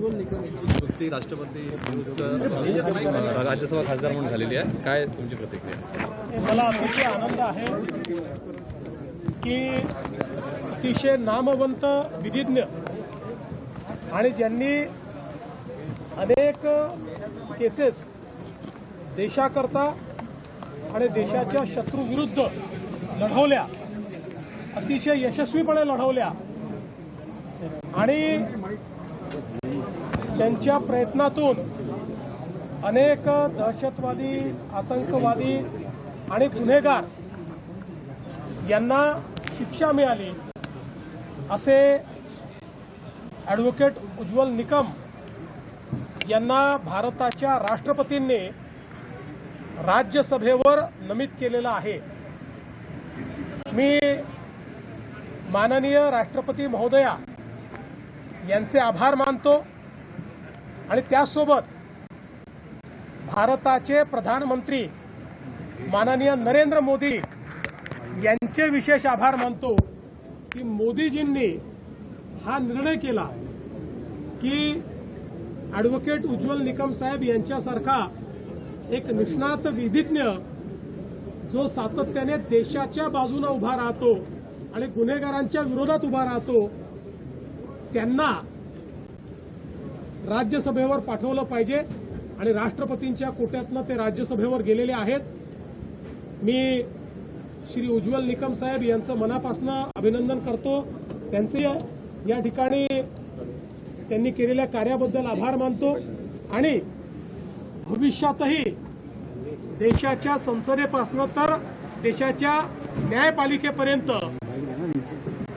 उज्ज्वल निकम यांची राष्ट्रपती राज्यसभा खासदार म्हणून झालेली आहे, काय तुमची प्रतिक्रिया? मला अतिशय आनंद आहे की अतिशय नामवंत विधिज्ञ आणि ज्यांनी अनेक केसेस देशाकरता आणि देशाच्या शत्रूविरुद्ध लढवल्या, अतिशय यशस्वीपणे लढवल्या आणि त्यांच्या प्रयत्नातून अनेक दहशतवादी, आतंकवादी आणि गुन्हेगार यांना शिक्षा मिळाली, असे ॲडव्होकेट उज्ज्वल निकम यांना भारताच्या राष्ट्रपतींनी राज्यसभेवर नमित केलेलं आहे। मी माननीय राष्ट्रपती महोदया यांचे आभार मानतो आणि त्यासोबत भारताचे प्रधानमंत्री माननीय नरेंद्र मोदी यांचे विशेष आभार मानतो की मोदीजींनी हा निर्णय केला की ॲडव्होकेट उज्ज्वल निकम साहेब यांच्यासारखा एक निष्णात विधिज्ञ जो सातत्याने देशाच्या बाजूने उभा राहतो आणि गुन्हेगारांच्या विरोधात उभा राहतो, त्यांना राज्यसभेवर पाठवलं पाहिजे आणि राष्ट्रपतींच्या कोट्यातनं ते राज्यसभेवर गेलेले आहेत। मी श्री उज्ज्वल निकम साहेब यांचं मनापासून अभिनंदन करतो, त्यांचे या ठिकाणी त्यांनी केलेल्या कार्याबद्दल आभार मानतो आणि भविष्यातही देशाच्या संसदेपासून तर देशाच्या न्यायपालिकेपर्यंत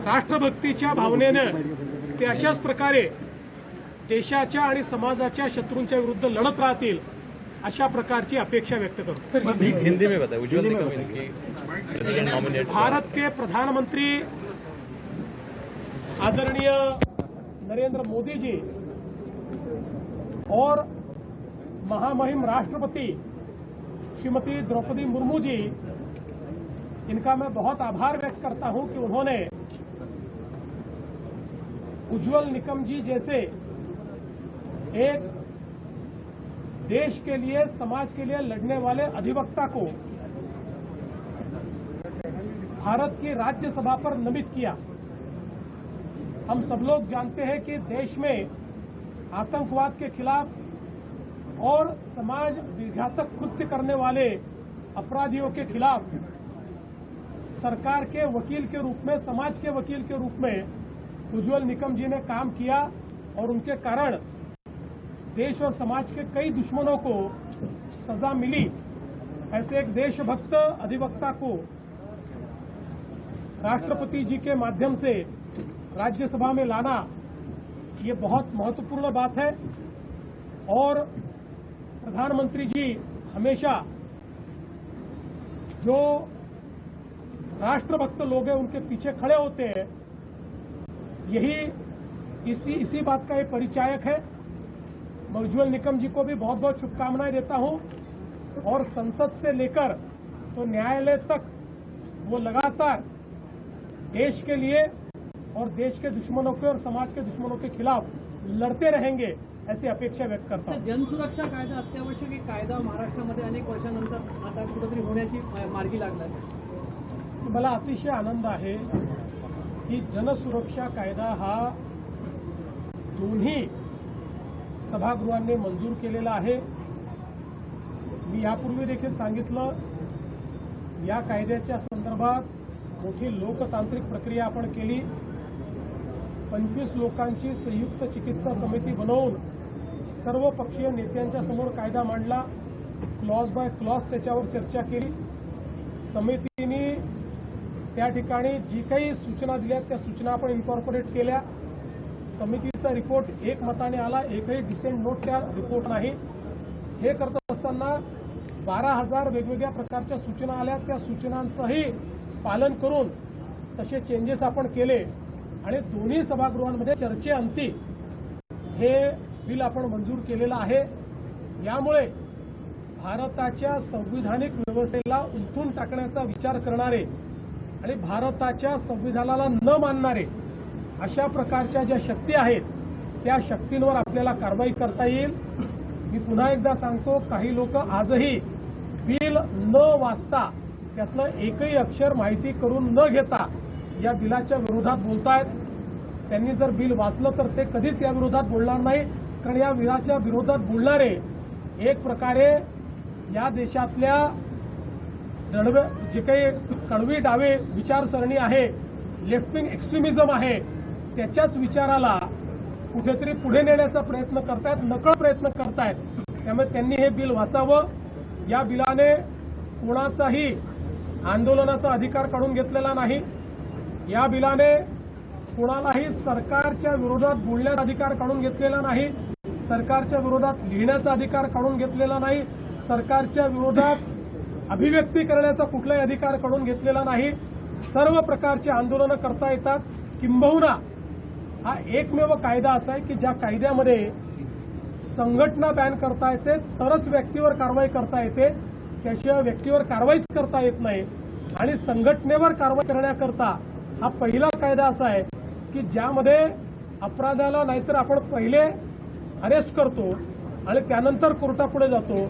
राष्ट्रभक्तीच्या भावनेने ते अशाच प्रकारे देशाच्या आणि समाजाच्या शत्रूंच्या विरुद्ध लढत राहतील, अशा प्रकारची अपेक्षा व्यक्त करतो। हिंदी में बताएं, उज्ज्वल निकम इनकी प्रेसिडेंट नॉमिनेट। भारत के प्रधानमंत्री आदरणीय नरेंद्र मोदी जी और महामहिम राष्ट्रपति श्रीमती द्रौपदी मुर्मू जी, इनका मैं बहुत आभार व्यक्त करता हूं कि उन्होंने उज्ज्वल निकम जी जैसे एक देश के लिए, समाज के लिए लड़ने वाले अधिवक्ता को भारत की राज्यसभा पर नमित किया। हम सब लोग जानते हैं कि देश में आतंकवाद के खिलाफ और समाज विघातक कृत्य करने वाले अपराधियों के खिलाफ सरकार के वकील के रूप में, समाज के वकील के रूप में उज्ज्वल निकम जी ने काम किया और उनके कारण देश और समाज के कई दुश्मनों को सजा मिली। ऐसे एक देशभक्त अधिवक्ता को राष्ट्रपति जी के माध्यम से राज्यसभा में लाना, ये बहुत महत्वपूर्ण बात है और प्रधानमंत्री जी हमेशा जो राष्ट्रभक्त लोग हैं उनके पीछे खड़े होते हैं, यही इसी बात का एक परिचायक है। मैं उज्ज्वल निकम जी को भी बहुत बहुत शुभकामनाएं देता हूं और संसद से लेकर तो न्यायालय तक वो लगातार देश के लिए और देश के दुश्मनों के और समाज के दुश्मनों के खिलाफ लड़ते रहेंगे, ऐसी अपेक्षा व्यक्त करता हूं। जनसुरक्षा कायदा अत्यावश्यक एक कायदा महाराष्ट्रामध्ये अनेक वर्षानंतर आता कुठेतरी होण्याची मार्गी लागला आहे। मला अतिशय आनंद आहे की जनसुरक्षा कायदा हा दोन्ही सभागृहांनी मंजूर केलेला आहे। मी यापूर्वी देखील सांगितलं, या कायद्याच्या संदर्भात मोठी लोकतांत्रिक प्रक्रिया आपण केली। 25 लोकांची संयुक्त चिकित्सा समिती बनवून सर्व पक्षीय नेत्यांच्या समोर कायदा मांडला, क्लॉज बाय क्लॉज त्याच्यावर चर्चा केली। समितीने त्या ठिकाणी जी काही सूचना दिल्या त्या सूचना आपण इन्कॉर्पोरेट केल्या। समितीचा रिपोर्ट एकमताने आला, एकही डिसेंट नोट त्या रिपोर्ट नाही। हे करत असताना 12,000 वेगवेगळ्या प्रकारच्या सूचना आल्या, त्या सूचनांचंही पालन करून तसे चेंजेस आपण केले आणि दोन्ही सभागृहांमध्ये चर्चेअंती हे बिल आपण मंजूर केलेलं आहे। यामुळे भारताच्या संविधानिक व्यवस्थेला उलथून टाकण्याचा विचार करणारे आणि भारताच्या संविधानाला न मानणारे अशा प्रकारच्या ज्या शक्ती आहेत त्या शक्तींवर आपल्याला कारवाई करता येईल. मी पुन्हा एकदा सांगतो, काही लोक आजही बिल न वाचता त्यातलं एकही अक्षर माहिती करून न घेता या बिलाच्या विरोधात बोलतायत. त्यांनी जर बिल वाचलं तर ते कधीच या विरोधात बोलणार नाही, कारण या बिलाच्या विरोधात बोलणारे एक प्रकारे या देशातल्या जे काही कडवी डावे विचारसरणी आहे, लेफ्ट विंग एक्स्ट्रीमिझम आहे, त्याच्याच विचाराला कुठेतरी पुढे नेण्याचा प्रयत्न करतायत, नकळ प्रयत्न करतायत. त्यामुळे त्यांनी हे बिल वाचावं. या बिलाने कोणाचाही आंदोलनाचा अधिकार काढून घेतलेला नाही. या बिलाने कोणालाही सरकारच्या विरोधात बोलण्याचा अधिकार काढून घेतलेला नाही, सरकारच्या विरोधात लिहिण्याचा अधिकार काढून घेतलेला नाही, सरकारच्या विरोधात अभिव्यक्ती करण्याचा कुठलाही अधिकार काढून घेतलेला नाही. सर्व प्रकारचे आंदोलनं करता येतात. किंबहुना हा एकमेव कायदा असा आहे की ज्या कायद्यामध्ये संघटना बॅन करता येते तरच व्यक्तीवर कारवाई करता येते, त्याशिवाय व्यक्तीवर कारवाईच करता येत नाही. आणि संघटनेवर कारवाई करण्याकरता हा पहिला कायदा असा आहे की ज्यामध्ये अपराधाला नाहीतर आपण पहिले अरेस्ट करतो आणि त्यानंतर कोर्टापुढे जातो,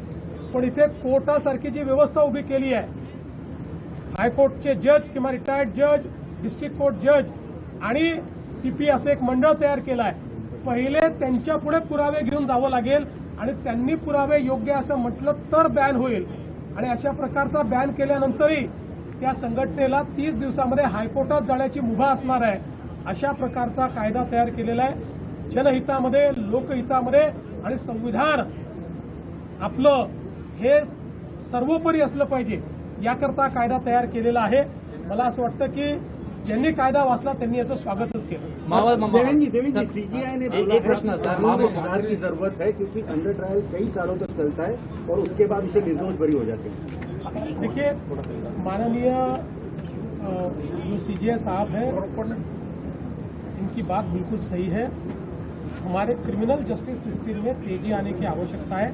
पण इथे कोर्टासारखी जी व्यवस्था उभी केली आहे, हायकोर्टचे जज किंवा रिटायर्ड जज, डिस्ट्रिक्ट कोर्ट जज आणि पीपी असं एक मंडळ तयार केलं आहे. पहिले त्यांच्या पुढे पुरावे घेऊन जावं लागेल आणि त्यांनी पुरावे योग्य असं म्हटलं तर बॅन होईल. आणि अशा प्रकारचा बॅन केल्यानंतरही त्या संघटनेला 30 दिवसामध्ये हायकोर्टात जाण्याची मुभा असणार आहे. अशा प्रकारचा कायदा तयार केलेला आहे. जनहितामध्ये, लोकहितामध्ये आणि संविधान आपलं हे सर्वोपरी असलं पाहिजे याकरता कायदा तयार केलेला आहे. मला असं वाटतं की ज्यांनी कायदा वाचला त्यांनी याचं स्वागतच केलं. देवेंद्र सीजीआई ने बोला है सुधार की जरूरत है क्योंकि अंडर ट्रायल कई सालों तक चलता है और उसके बाद उसे निर्दोष बरी हो जाते हैं. देखिए, माननीय जो सीजीआई साहब हैं, इनकी बात बिल्कुल सही है. हमारे क्रिमिनल जस्टिस सिस्टम में तेजी आने की आवश्यकता है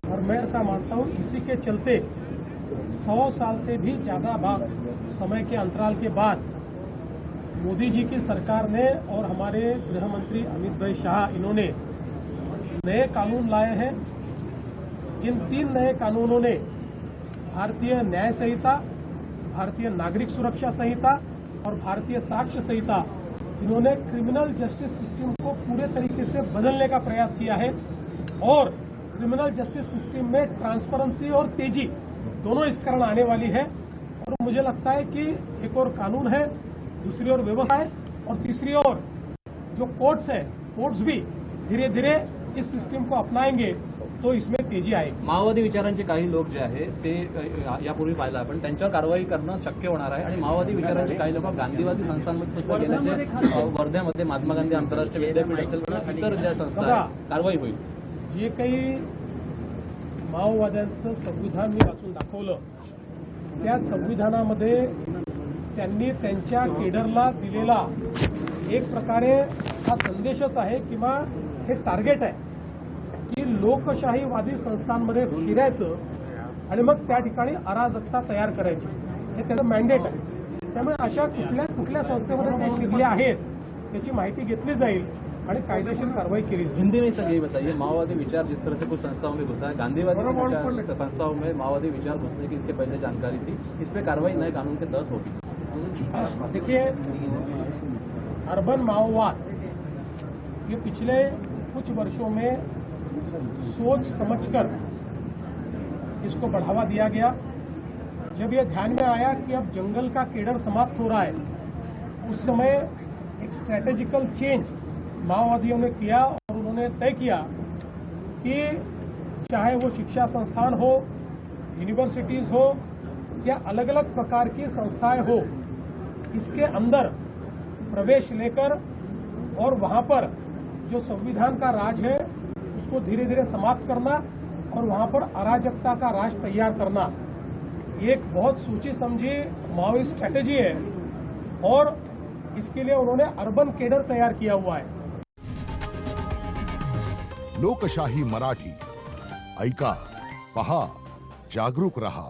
और मैं ऐसा मानता हूँ इसी के चलते 100 साल से भी ज़्यादा बाद समय के अंतराल के बाद मोदी जी की सरकार ने और हमारे गृह मंत्री अमित भाई शाह इन्होंने नए कानून लाए हैं. इन 3 नए कानूनों ने भारतीय न्याय संहिता, भारतीय नागरिक सुरक्षा संहिता और भारतीय साक्ष्य संहिता, इन्होंने क्रिमिनल जस्टिस सिस्टम को पूरे तरीके से बदलने का प्रयास किया है और क्रिमिनल जस्टिस सिस्टम में ट्रांसपेरेंसी और तेजी दोनों इस कारण आने वाली है. और मुझे लगता है कि एक और कानून है, दूसरी ओर व्यवस्था है और तीसरी ओर जो कोर्ट्स है, कोर्ट्स भी धीरे धीरे इस सिस्टम को अपनाएंगे तो इसमें तेजी आएगी. माओवादी विचारांचे काही लोक जे आहे ते यापूर्वी पाहिलं आपण, त्यांच्यावर कारवाई करणं शक्य होणार आहे. आणि माओवादी विचारांचे काही लोक गांधीवादी संस्थांमध्ये सुद्धा गेल्याचे वर्ध्यामध्ये महात्मा गांधी आंतरराष्ट्रीय विद्यापीठ असेल किंवा इतर ज्या संस्था आहेत, कारवाई होईल. जे काही माओवाद्यांचं संविधान मी वाचून दाखवलं, त्या संविधानामध्ये त्यांनी त्यांच्या केडरला दिलेला एक प्रकारे हा संदेशच आहे किंवा हे टार्गेट आहे की लोकशाहीवादी संस्थांमध्ये शिरायचं आणि मग त्या ठिकाणी अराजकता तयार करायची, हे त्याचं मॅन्डेट आहे. त्यामुळे अशा कुठल्या संस्थेमध्ये ते शिरले आहेत त्याची माहिती घेतली जाईल आणि कायदेशीर कारवाई केली जाईल. हिंदी में सर यही बताइए, माओवादी विचार जिस तरह से कुछ संस्थाओं में घुसा है, गांधीवादी विचार संस्थाओं में माओवादी विचार घुसने की इसके पहले जानकारी थी, इस पे कार्रवाई नए कानून के तहत होगी. देखिए, अर्बन माओवाद ये पिछले कुछ वर्षों में सोच समझकर इसको बढ़ावा दिया गया. जब ये ध्यान में आया कि अब जंगल का केडर समाप्त हो रहा है, उस समय एक स्ट्रैटेजिकल चेंज माओवादियों ने किया और उन्होंने तय किया कि चाहे वो शिक्षा संस्थान हो, यूनिवर्सिटीज़ हो या अलग अलग प्रकार की संस्थाएं हो, इसके अंदर प्रवेश लेकर और वहाँ पर जो संविधान का राज है उसको धीरे धीरे समाप्त करना और वहाँ पर अराजकता का राज तैयार करना, एक बहुत सोची समझी माओवादी स्ट्रैटेजी है और इसके लिए उन्होंने अर्बन केडर तैयार किया हुआ है. लोकशाही मराठी ऐका, पहा, जागरूक रहा.